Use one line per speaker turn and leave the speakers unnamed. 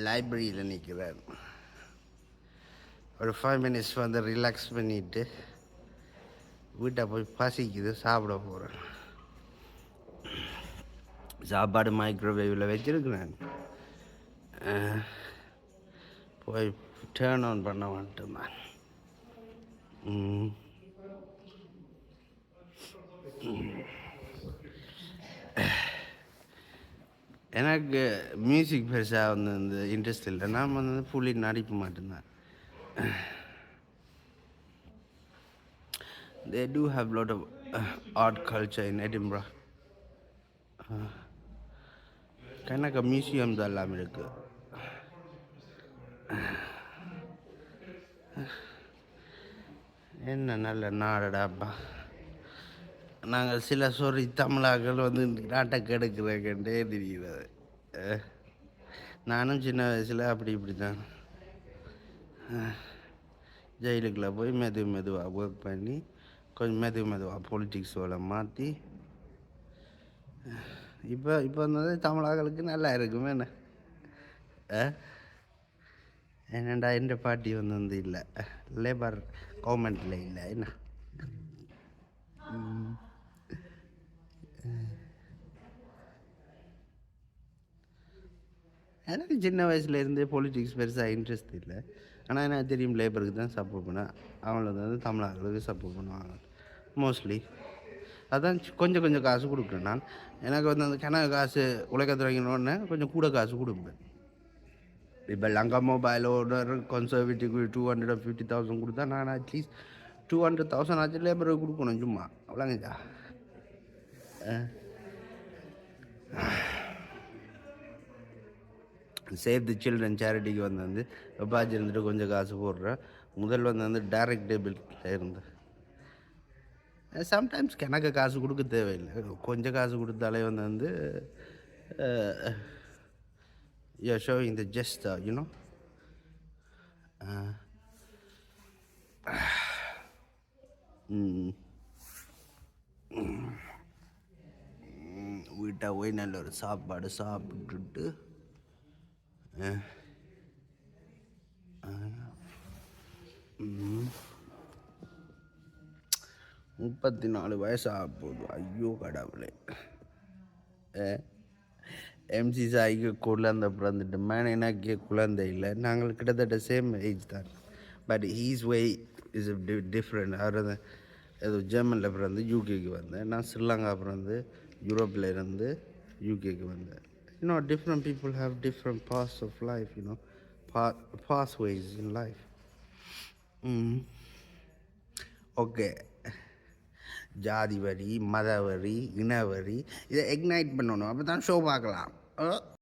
லைப்ரரியில் நிற்கிறேன். ஒரு 5 minutes வந்து ரிலாக்ஸ் பண்ணிவிட்டு வீட்டை போய் பசிக்குது சாப்பிட போகிறேன். சாப்பாடு மைக்ரோவேவில் வச்சுருக்கிறேன். போய் டேர்ன் ஆன் பண்ண வந்துட்டுமா. எனக்கு மியூசிக் பெருசாக வந்து இந்த இன்ட்ரெஸ்ட் இல்லை. நான் வந்து ஃபுல்லி நடிப்பு மட்டும்தான். They do have a lot of art culture in Edinburgh. கணக்க மியூசியம் தான் எல்லாம் இருக்குது. என்ன நல்ல நாடடாப்பா. நாங்கள் சில தமிழாக்கள் வந்து நாட்டை கெடுக்கிறேன்டே தெரிகிறது. நானும் சின்ன வயசில் இப்படி தான் ஜெயிலுக்குள்ளே போய் மெதுவாக ஒர்க் பண்ணி கொஞ்சம் மெதுவாக பொலிட்டிக்ஸ் வேலை மாற்றி இப்போ வந்து தமிழாக்களுக்கு நல்லா இருக்குமே. என்ன என்னண்டா எந்த பார்ட்டி வந்து இல்லை, லேபர் கவர்மெண்ட்டில் இல்லை. என்ன எனக்கு சின்ன வயசுலேருந்தே பொலிட்டிக்ஸ் பெருசாக இன்ட்ரெஸ்ட் இல்லை. ஆனால் எனக்கு தெரியும் லேபருக்கு தான் சப்போர்ட் பண்ணேன். அவங்களுக்கு வந்து தமிழர்களுக்கு சப்போர்ட் பண்ணுவாங்க மோஸ்ட்லி. அதான் கொஞ்சம் காசு கொடுக்குறேன் நான். எனக்கு வந்து அந்த கணக்கு காசு உழைக்க தொடங்கினோடனே கொஞ்சம் கூட காசு கொடுப்பேன். இப்போ லங்கா மொபைல் ஓனர் கன்சர்வேட்டிவ் 250,000 கொடுத்தா நான் அட்லீஸ்ட் 200,000 ஆச்சு லேபருக்கு கொடுக்கணும். சும்மா அவ்வளோங்கச்சா. சேவ் தி சில்ட்ரன் சேரிட்டிக்கு வந்து எப்பாச்சும் இருந்துட்டு கொஞ்சம் காசு போடுறேன். முதல் வந்து டைரக்ட் டெபிட் இருந்தேன். சம்டைம்ஸ் கணக்கு காசு கொடுக்க தேவையில்லை. கொஞ்சம் காசு கொடுத்தாலே வந்து you're showing the gesture, you know. வீட்டை போய் நல்ல ஒரு சாப்பாடு சாப்பிட்டுட்டு 34 வயசு ஆக போகுது. ஐயோ கடவுளே. எம்சி சாய்க்கு குழந்தை பிறந்துட்டு மேன் எனக்கு குழந்தை இல்லை. நாங்கள் கிட்டத்தட்ட சேம் ஏஜ் தான். But his way is different. அவர் ஏதோ ஜெர்மனில் பிறந்து யூகேக்கு வந்தேன். நான் ஸ்ரீலங்கா பிறந்து யூரோப்பில் இருந்து யூகேக்கு வந்தேன். Different people have different paths of life, pathways in life. Okay, ஜாதி வரி, மத வரி, இன வரி இதை எக்னைட் பண்ணணும். அப்போ தான் ஷோ பார்க்கலாம்.